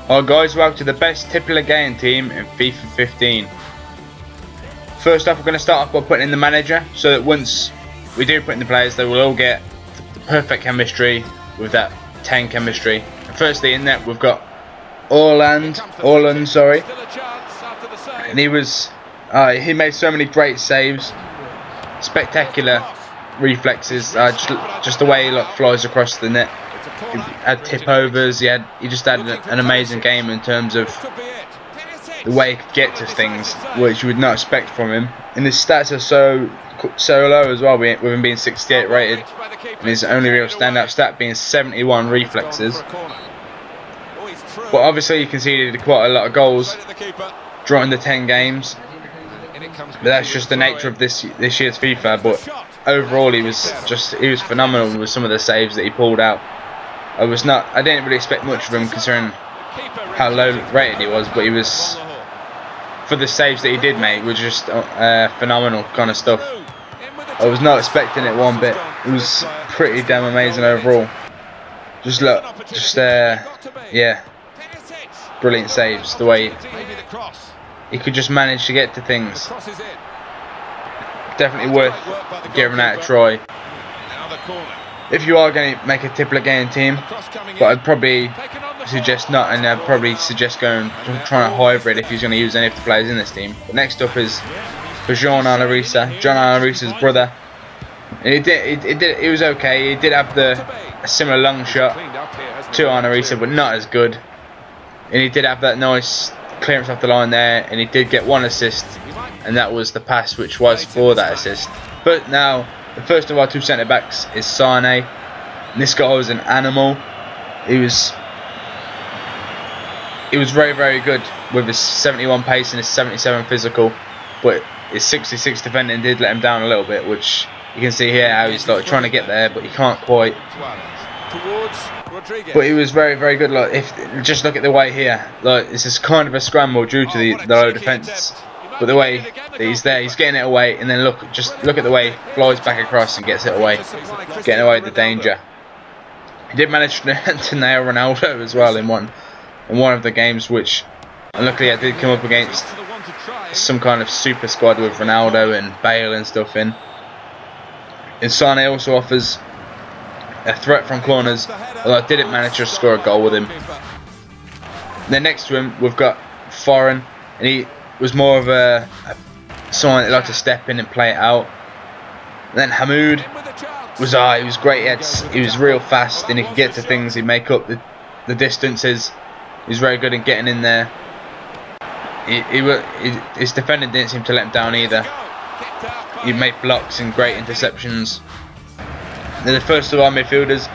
Alright guys, welcome to the best Tippeligaen team in FIFA 15. First off, we're going to start off by putting in the manager, so that once we do put in the players, they will all get the perfect chemistry with that 10 chemistry. And firstly in that we've got Orland, and he made so many great saves, spectacular reflexes, just the way he flies across the net. He had tip overs. He just had an amazing game in terms of the way he could get to things, which you would not expect from him. And his stats are so low as well, with him being 68 rated, and his only real standout stat being 71 reflexes. But obviously, you can see he did quite a lot of goals during the 10 games. But that's just the nature of this year's FIFA. But overall, he was phenomenal with some of the saves that he pulled out. I didn't really expect much of him considering how low rated he was, but he was, for the saves that he did make, was just phenomenal kind of stuff. I was not expecting it one bit. It was pretty damn amazing overall. Yeah, brilliant saves. The way he could just manage to get to things. Definitely worth giving that a try. If you are going to make a Tippeligaen team, but I'd probably suggest not, and I'd probably suggest trying a hybrid if he's going to use any of the players in this team. But next up is for John Alarisa's brother. And he was okay. He did have a similar long shot to Alariza, but not as good. And he did have that nice clearance off the line there, and he did get one assist, and that was the pass which was for that assist. But now, the first of our two centre backs is Sane. And this guy was an animal. He was very, very good with his 71 pace and his 77 physical, but his 66 defending did let him down a little bit, which you can see here how he's trying to get there, but he can't quite. But he was very, very good. Just look at the way here. This is kind of a scramble due to the low defence. But the way that he's there, he's getting it away, and then look at the way he flies back across and gets it away, getting away the danger. He did manage to nail Ronaldo as well in one of the games, which luckily I did come up against some kind of super squad with Ronaldo and Bale and stuff in. And Sane also offers a threat from corners, although I didn't manage to score a goal with him. Then next to him we've got Foreign, and he was more of someone that liked to step in and play it out. And then Hamoud he was great. He was real fast, and he could get to things. He'd make up the distances. He was very good at getting in there. His defending didn't seem to let him down either. He made blocks and great interceptions. Then the first of our midfielders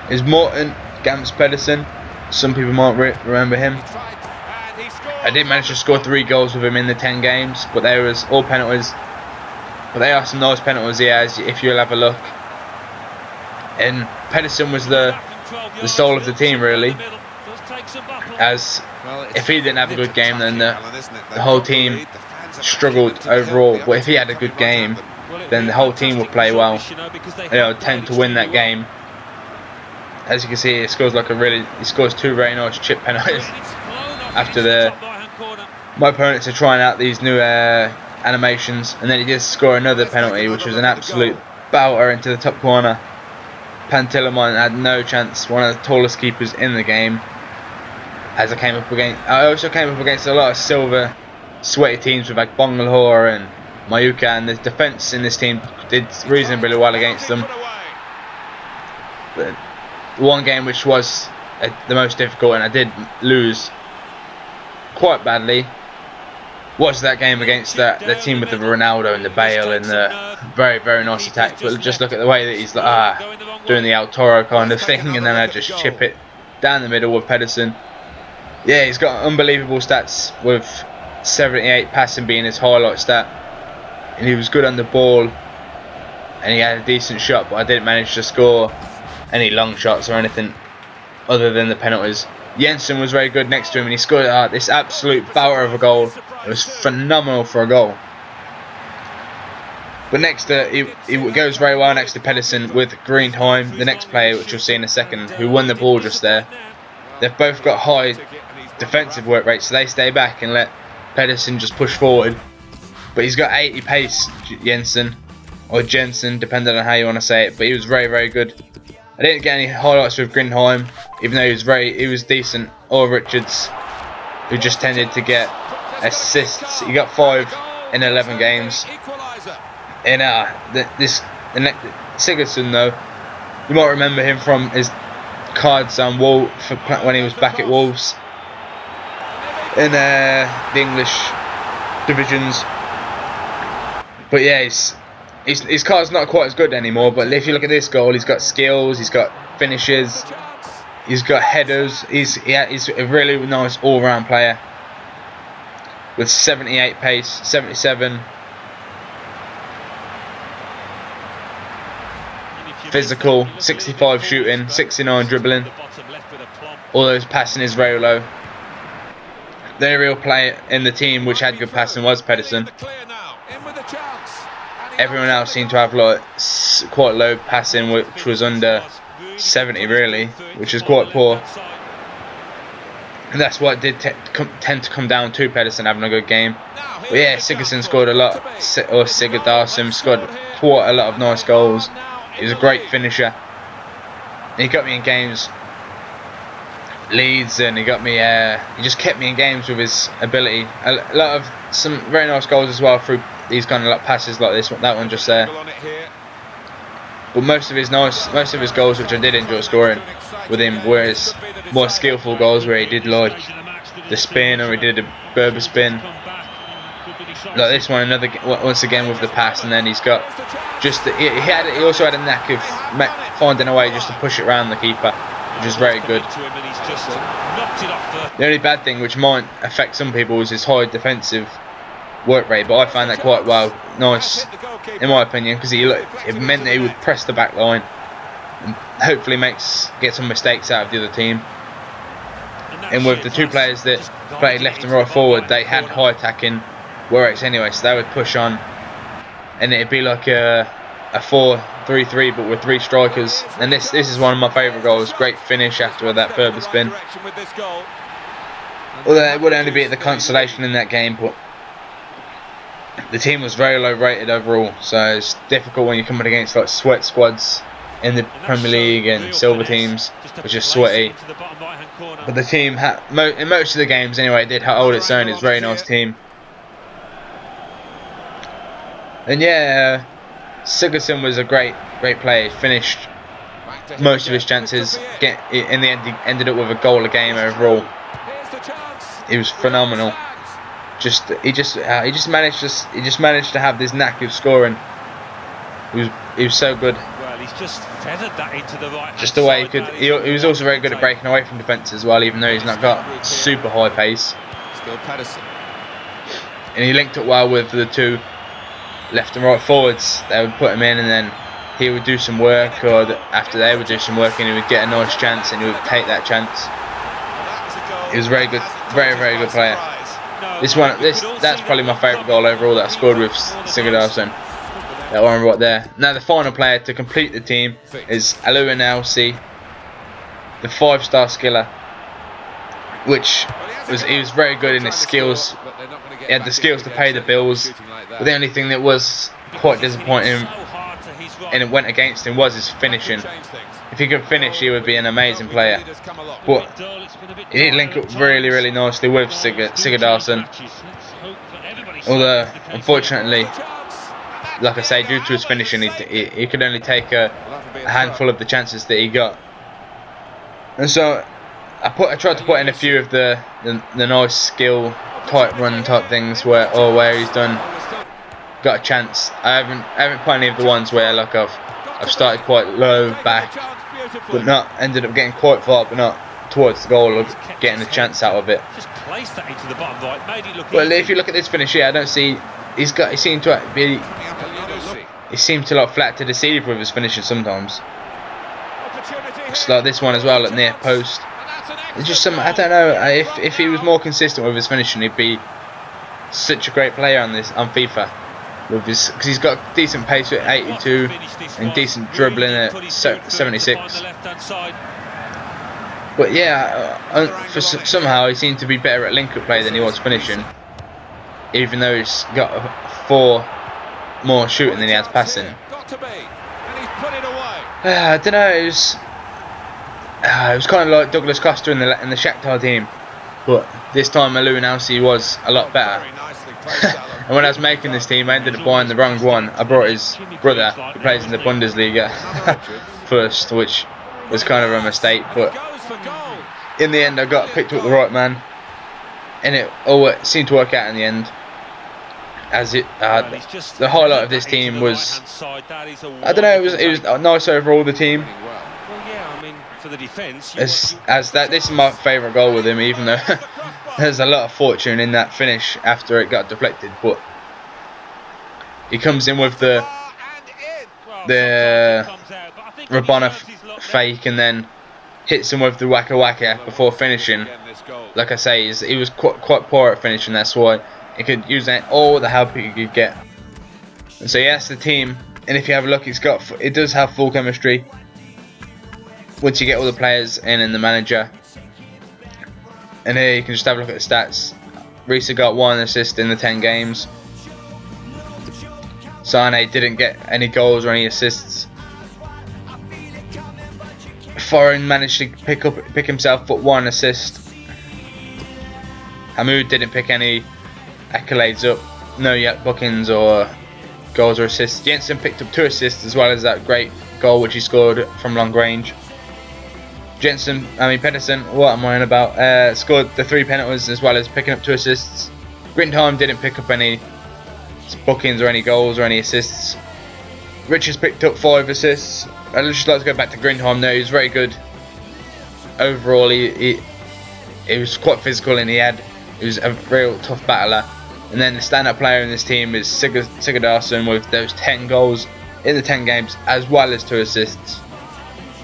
is Morten Gamps Pedersen. Some people might remember him. I did manage to score 3 goals with him in the 10 games, but they was all penalties. But they are some nice penalties he has, if you'll have a look. And Pedersen was the soul of the team, really. As if he didn't have a good game, then the whole team struggled overall. But if he had a good game, then the whole team would play well. Tend to win that game. As you can see, he scores he scores 2 very nice chip penalties. After my opponents are trying out these new animations, and then he did score another penalty, which was an absolute belter into the top corner. Pantilimon had no chance, one of the tallest keepers in the game. I also came up against a lot of silver, sweaty teams with Bangalore and Mayuka, and the defence in this team did reasonably well against them. But one game which was the most difficult, and I did lose quite badly, was that game against the team with the Ronaldo and the Bale and the very, very nice attack. But just look at the way that he's doing the El Toro kind of thing, and then I just chip it down the middle with Pedersen. Yeah, he's got unbelievable stats, with 78 passing being his highlight stat, and he was good on the ball, and he had a decent shot, but I didn't manage to score any long shots or anything other than the penalties. Jensen was very good next to him, and he scored this absolute belter of a goal. It was phenomenal for a goal. But next, he goes very well next to Pedersen with Greenheim, the next player, which you'll see in a second, who won the ball just there. They've both got high defensive work rate, so they stay back and let Pedersen just push forward. But he's got 80 pace, Jensen, or Jensen, depending on how you want to say it. But he was very, very good. I didn't get any highlights with Grindheim, even though he was decent. Or Richards, who just tended to get assists. He got 5 in 11 games. And Sigurdsson, though, you might remember him from his cards on when he was back at Wolves in the English divisions. But yeah, his card's not quite as good anymore. But if you look at this goal, he's got skills, he's got finishes, he's got headers. He's a really nice all-round player with 78 pace, 77 physical, 65 shooting, 69 dribbling. All those passing is very low. The real player in the team which had good passing was Pedersen. Everyone else seemed to have like quite low passing, which was under 70 really, which is quite poor. And that's what did tend to come down to Pedersen having a good game. But yeah, Sigurdsson scored a lot, or Sigurdarsson scored quite a lot of nice goals. He was a great finisher. He got me in games, Leeds, and he just kept me in games with his ability. A lot of some very nice goals as well through these kind of like passes like this, that one just there. But most of his goals, which I did enjoy scoring with him, were his more skillful goals where he did like the spin, or he did a Berber spin. Like this one, once again with the pass, and then he's got just he also had a knack of finding a way just to push it around the keeper, which is very good. The only bad thing, which might affect some people, is his high defensive work rate, but I found that quite nice in my opinion, because it meant that he would press the back line and hopefully get some mistakes out of the other team. And with the two players that played left and right forward, they had high attacking work rates anyway, so they would push on, and it'd be like a 4-3-3 but with 3 strikers. And this is one of my favourite goals. Great finish after that Berber spin. Although it would only be at the consolation in that game, but the team was very low rated overall, so it's difficult when you're coming against like sweat squads in the Premier League and silver teams, which is sweaty. But the team in most of the games anyway, it did hold its own. It's a very nice team. And yeah, Sigurdsson was a great player. He finished most of his chances. In the end, he ended up with a goal a game overall. He was phenomenal. He just managed to have this knack of scoring. He was so good. Well, he's just feathered that into the right. Just the way he could. He was also very good at breaking away from defence as well, even though he's not got super high pace. Still Pedersen. And he linked up well with the two left and right forwards. They would put him in, and then he would do some work, or after they would do some work, and he would get a nice chance, and he would take that chance. He was very good, very good player. That's probably my favourite goal overall that I scored with Sigurdarsson. That one right there. Now the final player to complete the team is Alua Nelsi, the 5-star skiller, he was very good in his skills. He had the skills to pay the bills. But the only thing that was quite disappointing and it went against him was his finishing. If he could finish, he would be an amazing player. But he did link up really nicely with Sigurdarsson. Although, unfortunately, like I say, due to his finishing, he could only take a handful of the chances that he got. And so I tried to put in a few of the nice skill tight run type things where he's got a chance. I haven't put any of the ones where like I've started quite low back, but not ended up getting quite far, but not towards the goal of getting a chance out of it. Just placed that into the bottom right, made it look well, if you look at this finish here, I don't see he seemed to like flat to deceive with his finishing sometimes. It's like this one as well at near post. It's just I don't know, if he was more consistent with his finishing, he'd be such a great player on FIFA. Because he's got decent pace at 82 and decent dribbling at 76. But yeah, somehow he seemed to be better at link-up play than he was finishing, even though he's got 4 more shooting than he has passing. I don't know. It was kind of like Douglas Costa in the Shakhtar team, but this time Lewandowski was a lot better. And when I was making this team, I ended up buying the wrong one. I brought his brother, who plays in the Bundesliga, first, which was kind of a mistake. But in the end, I picked up the right man, and it seemed to work out in the end. As the highlight of this team was, I don't know, it was nice overall, the team. This is my favourite goal with him, even though there's a lot of fortune in that finish after it got deflected. But he comes in with the Rabona fake and then hits him with the Waka Waka before finishing. Like I say, he was quite poor at finishing. That's why he could use all the help he could get. And so yeah, that's the team. And if you have a look, it does have full chemistry once you get all the players in and the manager. And here you can just have a look at the stats. Risa got 1 assist in the 10 games. Sane didn't get any goals or any assists. Foreign managed to pick himself up 1 assist. Hamoud didn't pick any accolades up. No yet bookings or goals or assists. Jensen picked up 2 assists as well as that great goal which he scored from long range. Pedersen, what am I on about? Scored the 3 penalties as well as picking up 2 assists. Grindheim didn't pick up any bookings or any goals or any assists. Richards picked up 5 assists. I'd just like to go back to Grindheim though. He was very good. Overall, he was quite physical and he was a real tough battler. And then the stand-up player in this team is Sigurdarsson with those 10 goals in the 10 games as well as 2 assists.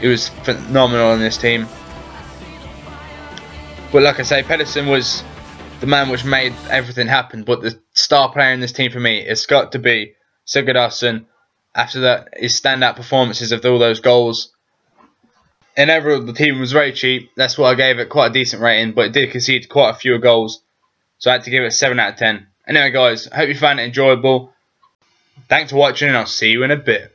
He was phenomenal in this team. But like I say, Pedersen was the man which made everything happen. But the star player in this team for me has got to be Sigurdarsson. After that, his stand-out performances of all those goals. And overall, the team was very cheap. That's why I gave it quite a decent rating. But it did concede quite a few goals. So I had to give it a 7 out of 10. Anyway guys, I hope you found it enjoyable. Thanks for watching and I'll see you in a bit.